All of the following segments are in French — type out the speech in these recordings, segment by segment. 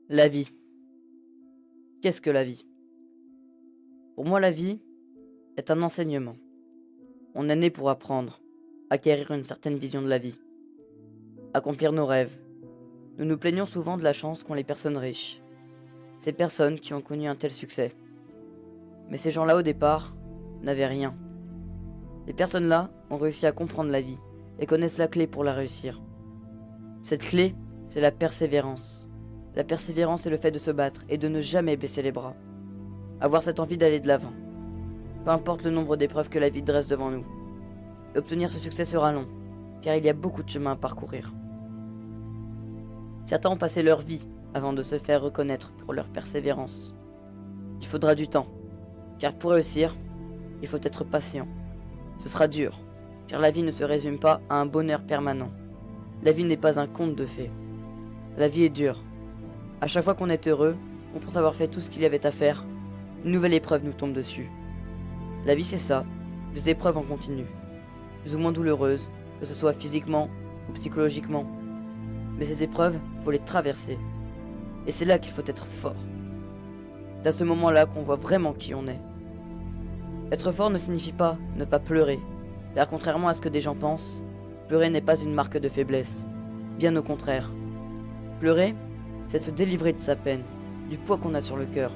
La vie. Qu'est-ce que la vie? Pour moi, la vie est un enseignement. On est né pour apprendre, acquérir une certaine vision de la vie, accomplir nos rêves. Nous nous plaignons souvent de la chance qu'ont les personnes riches, ces personnes qui ont connu un tel succès. Mais ces gens-là, au départ, n'avaient rien. Ces personnes-là ont réussi à comprendre la vie et connaissent la clé pour la réussir. Cette clé, c'est la persévérance. La persévérance est le fait de se battre et de ne jamais baisser les bras. Avoir cette envie d'aller de l'avant. Peu importe le nombre d'épreuves que la vie dresse devant nous. Obtenir ce succès sera long, car il y a beaucoup de chemin à parcourir. Certains ont passé leur vie avant de se faire reconnaître pour leur persévérance. Il faudra du temps, car pour réussir, il faut être patient. Ce sera dur, car la vie ne se résume pas à un bonheur permanent. La vie n'est pas un conte de fées. La vie est dure. À chaque fois qu'on est heureux, on pense avoir fait tout ce qu'il y avait à faire, une nouvelle épreuve nous tombe dessus. La vie c'est ça, des épreuves en continu, plus ou moins douloureuses, que ce soit physiquement ou psychologiquement. Mais ces épreuves, faut les traverser. Et c'est là qu'il faut être fort. C'est à ce moment-là qu'on voit vraiment qui on est. Être fort ne signifie pas ne pas pleurer, car contrairement à ce que des gens pensent, pleurer n'est pas une marque de faiblesse, bien au contraire. Pleurer, c'est se délivrer de sa peine, du poids qu'on a sur le cœur,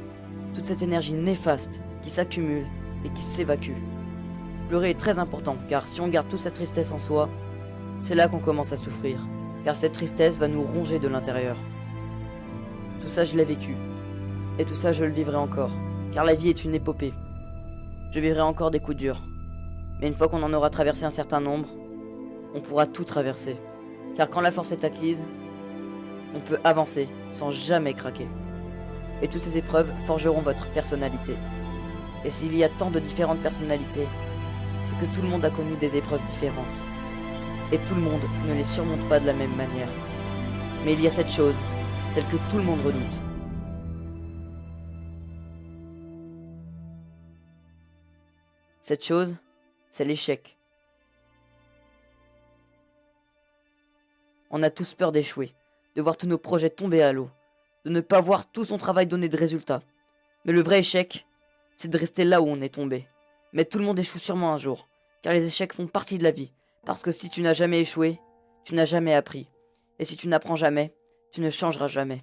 toute cette énergie néfaste qui s'accumule et qui s'évacue. Pleurer est très important, car si on garde toute cette tristesse en soi, c'est là qu'on commence à souffrir, car cette tristesse va nous ronger de l'intérieur. Tout ça je l'ai vécu, et tout ça je le vivrai encore, car la vie est une épopée. Je vivrai encore des coups durs, mais une fois qu'on en aura traversé un certain nombre, on pourra tout traverser, car quand la force est acquise, on peut avancer sans jamais craquer. Et toutes ces épreuves forgeront votre personnalité. Et s'il y a tant de différentes personnalités, c'est que tout le monde a connu des épreuves différentes. Et tout le monde ne les surmonte pas de la même manière. Mais il y a cette chose, celle que tout le monde redoute. Cette chose, c'est l'échec. On a tous peur d'échouer, de voir tous nos projets tomber à l'eau, de ne pas voir tout son travail donner de résultats. Mais le vrai échec, c'est de rester là où on est tombé. Mais tout le monde échoue sûrement un jour, car les échecs font partie de la vie, parce que si tu n'as jamais échoué, tu n'as jamais appris. Et si tu n'apprends jamais, tu ne changeras jamais.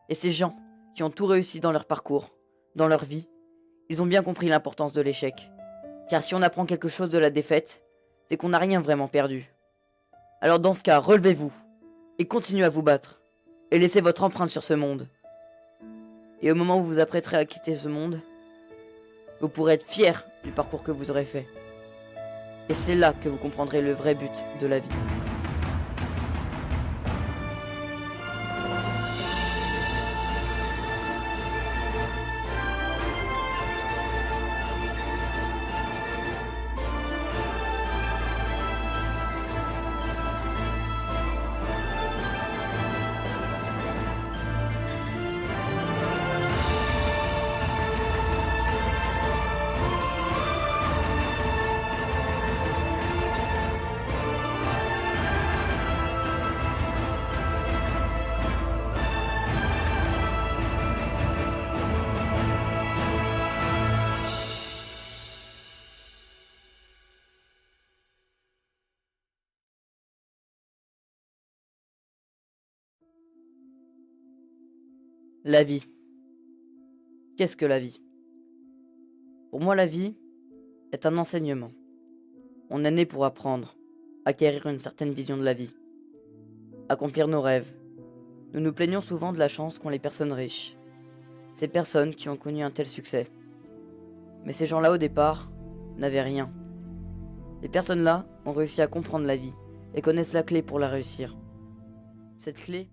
Et ces gens qui ont tout réussi dans leur parcours, dans leur vie, ils ont bien compris l'importance de l'échec. Car si on apprend quelque chose de la défaite, c'est qu'on n'a rien vraiment perdu. Alors dans ce cas, relevez-vous, et continuez à vous battre, et laissez votre empreinte sur ce monde. Et au moment où vous vous apprêterez à quitter ce monde, vous pourrez être fier du parcours que vous aurez fait. Et c'est là que vous comprendrez le vrai but de la vie. La vie. Qu'est-ce que la vie? Pour moi, la vie est un enseignement. On est né pour apprendre, acquérir une certaine vision de la vie, accomplir nos rêves. Nous nous plaignons souvent de la chance qu'ont les personnes riches, ces personnes qui ont connu un tel succès. Mais ces gens-là, au départ, n'avaient rien. Ces personnes-là ont réussi à comprendre la vie et connaissent la clé pour la réussir. Cette clé,